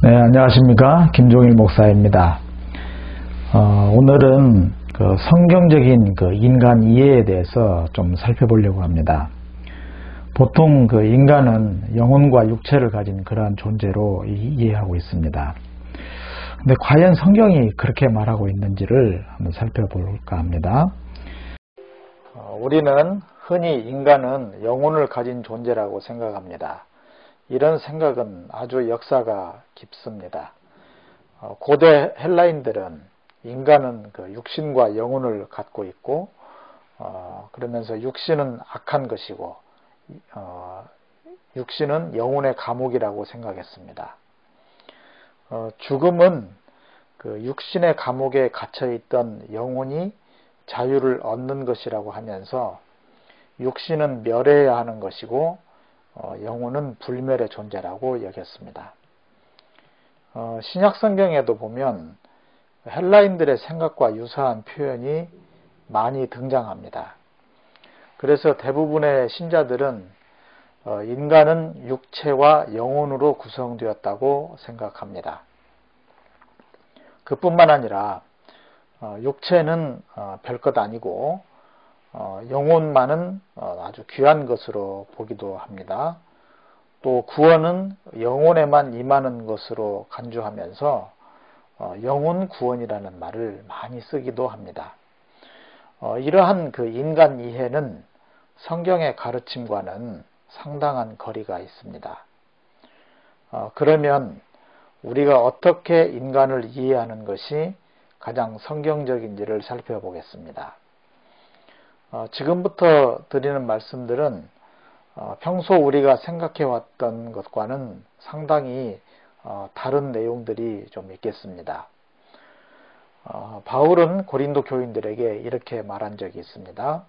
네, 안녕하십니까. 김종일 목사입니다. 오늘은 성경적인 인간 이해에 대해서 좀 살펴보려고 합니다. 보통 인간은 영혼과 육체를 가진 그러한 존재로 이해하고 있습니다. 근데 과연 성경이 그렇게 말하고 있는지를 한번 살펴볼까 합니다. 우리는 흔히 인간은 영혼을 가진 존재라고 생각합니다. 이런 생각은 아주 역사가 깊습니다. 고대 헬라인들은 인간은 육신과 영혼을 갖고 있고, 그러면서 육신은 악한 것이고, 육신은 영혼의 감옥이라고 생각했습니다. 죽음은 육신의 감옥에 갇혀있던 영혼이 자유를 얻는 것이라고 하면서 육신은 멸해야 하는 것이고 영혼은 불멸의 존재라고 여겼습니다. 신약 성경에도 보면 헬라인들의 생각과 유사한 표현이 많이 등장합니다. 그래서 대부분의 신자들은 인간은 육체와 영혼으로 구성되었다고 생각합니다. 그뿐만 아니라 육체는 별것 아니고 영혼만은 아주 귀한 것으로 보기도 합니다. 또 구원은 영혼에만 임하는 것으로 간주하면서 영혼 구원이라는 말을 많이 쓰기도 합니다. 이러한 인간 이해는 성경의 가르침과는 상당한 거리가 있습니다. 그러면 우리가 어떻게 인간을 이해하는 것이 가장 성경적인지를 살펴보겠습니다. 지금부터 드리는 말씀들은 평소 우리가 생각해왔던 것과는 상당히 다른 내용들이 좀 있겠습니다. 바울은 고린도 교인들에게 이렇게 말한 적이 있습니다.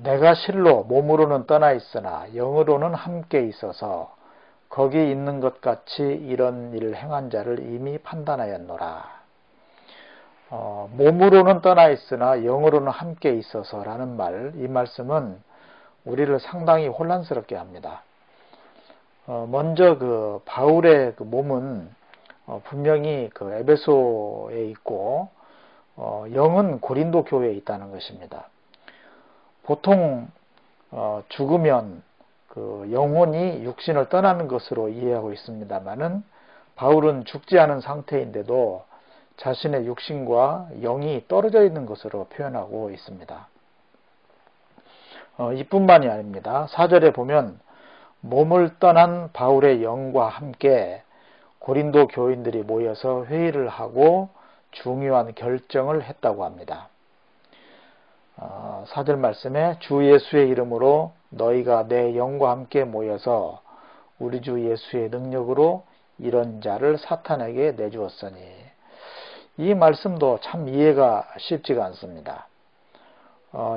내가 실로 몸으로는 떠나 있으나 영으로는 함께 있어서 거기 있는 것 같이 이런 일을 행한 자를 이미 판단하였노라. 몸으로는 떠나 있으나 영으로는 함께 있어서 라는 이 말씀은 우리를 상당히 혼란스럽게 합니다. 먼저 바울의 몸은 분명히 에베소에 있고 영은 고린도 교회에 있다는 것입니다. 보통 죽으면 영혼이 육신을 떠나는 것으로 이해하고 있습니다만은 바울은 죽지 않은 상태인데도 자신의 육신과 영이 떨어져 있는 것으로 표현하고 있습니다. 이뿐만이 아닙니다. 4절에 보면 몸을 떠난 바울의 영과 함께 고린도 교인들이 모여서 회의를 하고 중요한 결정을 했다고 합니다. 4절 말씀에 주 예수의 이름으로 너희가 내 영과 함께 모여서 우리 주 예수의 능력으로 이런 자를 사탄에게 내주었으니 이 말씀도 참 이해가 쉽지가 않습니다.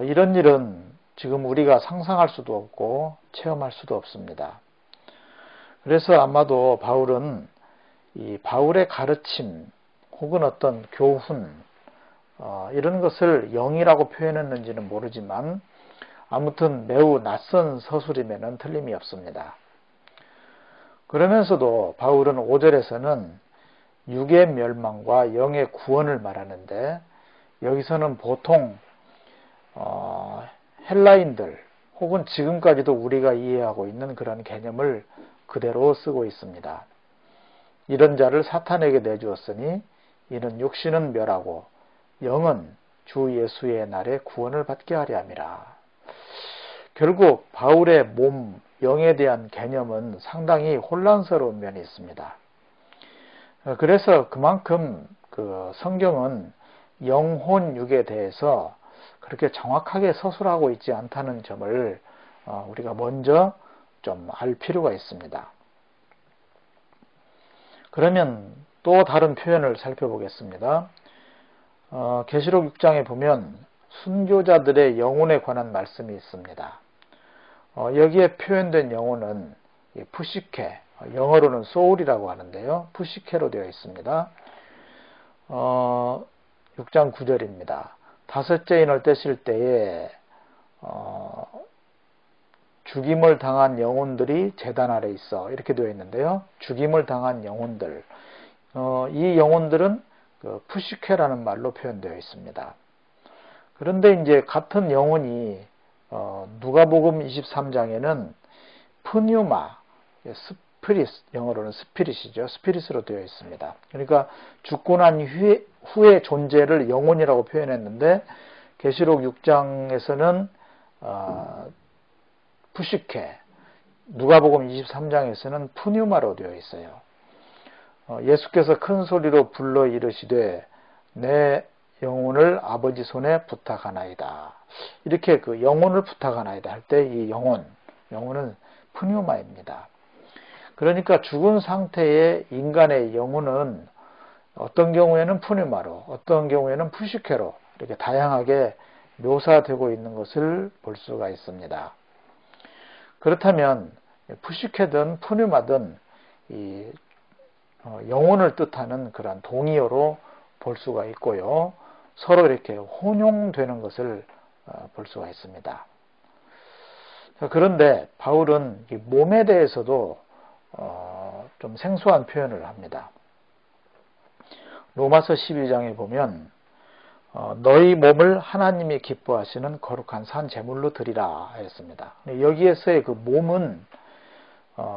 이런 일은 지금 우리가 상상할 수도 없고 체험할 수도 없습니다. 그래서 아마도 바울은 이 바울의 가르침 혹은 어떤 교훈 이런 것을 영이라고 표현했는지는 모르지만 아무튼 매우 낯선 서술임에는 틀림이 없습니다. 그러면서도 바울은 5절에서는 육의 멸망과 영의 구원을 말하는데 여기서는 보통 헬라인들 혹은 지금까지도 우리가 이해하고 있는 그런 개념을 그대로 쓰고 있습니다. 이런 자를 사탄에게 내주었으니 이는 육신은 멸하고 영은 주 예수의 날에 구원을 받게 하려 함이라. 결국 바울의 몸, 영에 대한 개념은 상당히 혼란스러운 면이 있습니다. 그래서 그만큼 성경은 영혼, 육에 대해서 그렇게 정확하게 서술하고 있지 않다는 점을 우리가 먼저 좀 알 필요가 있습니다. 그러면 또 다른 표현을 살펴보겠습니다. 계시록 6장에 보면 순교자들의 영혼에 관한 말씀이 있습니다. 여기에 표현된 영혼은 푸시케, 영어로는 소울이라고 하는데요. 푸시케로 되어 있습니다. 6장 9절입니다. 다섯째 인을 떼실 때에 죽임을 당한 영혼들이 제단 아래 있어 이렇게 되어 있는데요. 죽임을 당한 영혼들, 이 영혼들은 그 푸시케라는 말로 표현되어 있습니다. 그런데 이제 같은 영혼이 누가복음 23장에는 푸뉴마, 스피릿, 영어로는 스피릿이죠. 스피릿으로 되어 있습니다. 그러니까 죽고 난 후의 존재를 영혼이라고 표현했는데 계시록 6장에서는 푸시케, 누가복음 23장에서는 푸뉴마로 되어 있어요. 예수께서 큰 소리로 불러 이르시되 내 영혼을 아버지 손에 부탁하나이다. 이렇게 그 영혼을 부탁하나이다 할 때 이 영혼은 푸뉴마입니다. 그러니까 죽은 상태의 인간의 영혼은 어떤 경우에는 푸뉴마로, 어떤 경우에는 푸시케로 이렇게 다양하게 묘사되고 있는 것을 볼 수가 있습니다. 그렇다면 푸시케든 푸뉴마든 이 영혼을 뜻하는 그런 동의어로 볼 수가 있고요. 서로 이렇게 혼용되는 것을 볼 수가 있습니다. 그런데 바울은 이 몸에 대해서도 좀 생소한 표현을 합니다. 로마서 12장에 보면 너희 몸을 하나님이 기뻐하시는 거룩한 산 제물로 드리라 했습니다. 여기에서의 그 몸은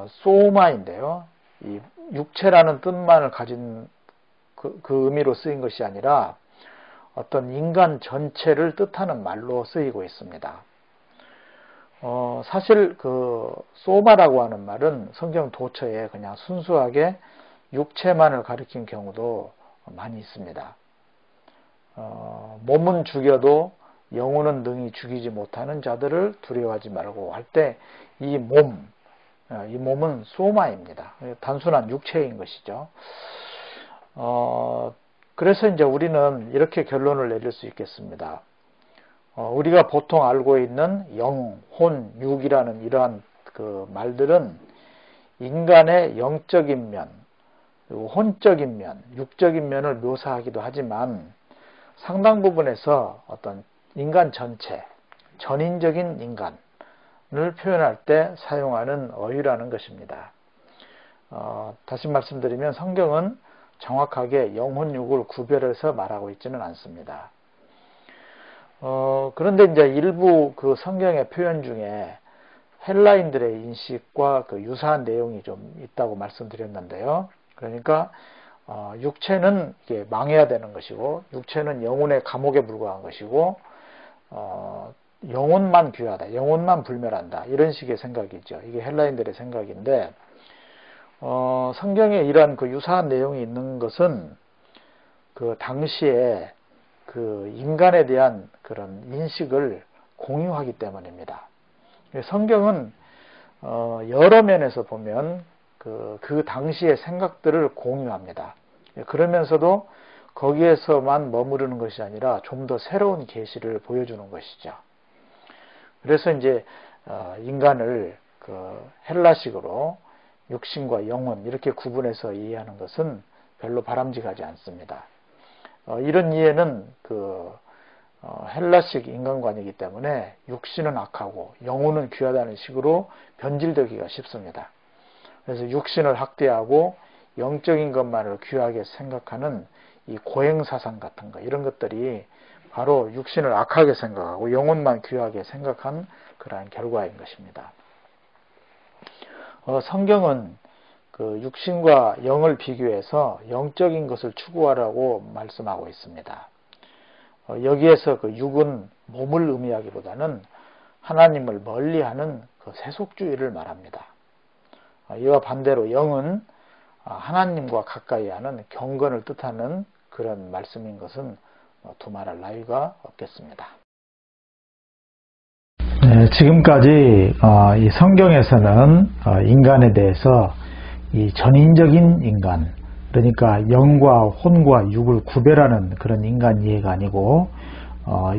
소마인데요. 이 육체라는 뜻만을 가진 그 의미로 쓰인 것이 아니라 어떤 인간 전체를 뜻하는 말로 쓰이고 있습니다. 사실 그 소마라고 하는 말은 성경 도처에 그냥 순수하게 육체만을 가리킨 경우도 많이 있습니다. 몸은 죽여도 영혼은 능히 죽이지 못하는 자들을 두려워하지 말고 할 때 이 몸은 소마입니다. 단순한 육체인 것이죠. 그래서 이제 우리는 이렇게 결론을 내릴 수 있겠습니다. 우리가 보통 알고 있는 영, 혼, 육이라는 이러한 그 말들은 인간의 영적인 면, 그리고 혼적인 면, 육적인 면을 묘사하기도 하지만 상당 부분에서 어떤 인간 전체, 전인적인 인간을 표현할 때 사용하는 어휘라는 것입니다. 다시 말씀드리면 성경은 정확하게 영혼, 육을 구별해서 말하고 있지는 않습니다. 그런데 이제 일부 그 성경의 표현 중에 헬라인들의 인식과 그 유사한 내용이 좀 있다고 말씀드렸는데요. 그러니까 육체는 이게 망해야 되는 것이고, 육체는 영혼의 감옥에 불과한 것이고, 영혼만 귀하다, 영혼만 불멸한다, 이런 식의 생각이죠. 이게 헬라인들의 생각인데, 성경에 이러한 그 유사한 내용이 있는 것은 그 당시에 그 인간에 대한 그런 인식을 공유하기 때문입니다. 성경은 여러 면에서 보면 그 당시의 생각들을 공유합니다. 그러면서도 거기에서만 머무르는 것이 아니라 좀 더 새로운 계시를 보여주는 것이죠. 그래서 이제 인간을 그 헬라식으로 육신과 영혼 이렇게 구분해서 이해하는 것은 별로 바람직하지 않습니다. 이런 이해는 그 헬라식 인간관이기 때문에 육신은 악하고 영혼은 귀하다는 식으로 변질되기가 쉽습니다. 그래서 육신을 학대하고 영적인 것만을 귀하게 생각하는 이 고행사상 같은 거, 이런 것들이 바로 육신을 악하게 생각하고 영혼만 귀하게 생각한 그러한 결과인 것입니다. 성경은 그 육신과 영을 비교해서 영적인 것을 추구하라고 말씀하고 있습니다. 여기에서 그 육은 몸을 의미하기보다는 하나님을 멀리하는 그 세속주의를 말합니다. 이와 반대로 영은 하나님과 가까이 하는 경건을 뜻하는 그런 말씀인 것은 두말할 나위가 없겠습니다. 네, 지금까지 이 성경에서는 인간에 대해서 이 전인적인 인간, 그러니까 영과 혼과 육을 구별하는 그런 인간 이해가 아니고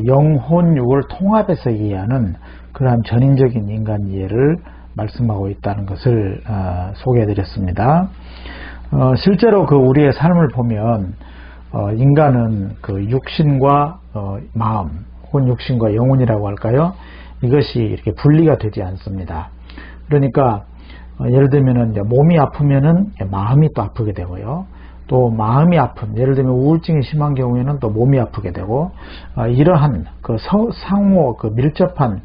영, 혼, 육을 통합해서 이해하는 그러한 전인적인 인간 이해를 말씀하고 있다는 것을 소개해 드렸습니다. 실제로 그 우리의 삶을 보면 인간은 그 육신과 마음, 혹은 육신과 영혼이라고 할까요? 이것이 이렇게 분리가 되지 않습니다. 그러니까 예를 들면은 몸이 아프면은 마음이 또 아프게 되고요. 또 마음이 아픈, 예를 들면 우울증이 심한 경우에는 또 몸이 아프게 되고, 이러한 그 상호 그 밀접한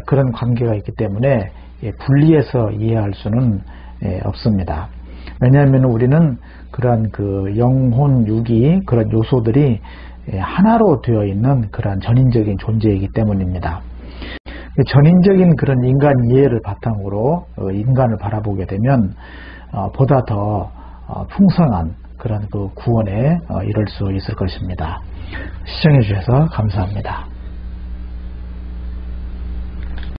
그런 관계가 있기 때문에 분리해서 이해할 수는 없습니다. 왜냐하면 우리는 그러한 그 영혼, 육이 그런 요소들이 하나로 되어 있는 그러한 전인적인 존재이기 때문입니다. 전인적인 그런 인간 이해를 바탕으로 인간을 바라보게 되면 보다 더 풍성한 그런 그 구원에 이를 수 있을 것입니다. 시청해 주셔서 감사합니다.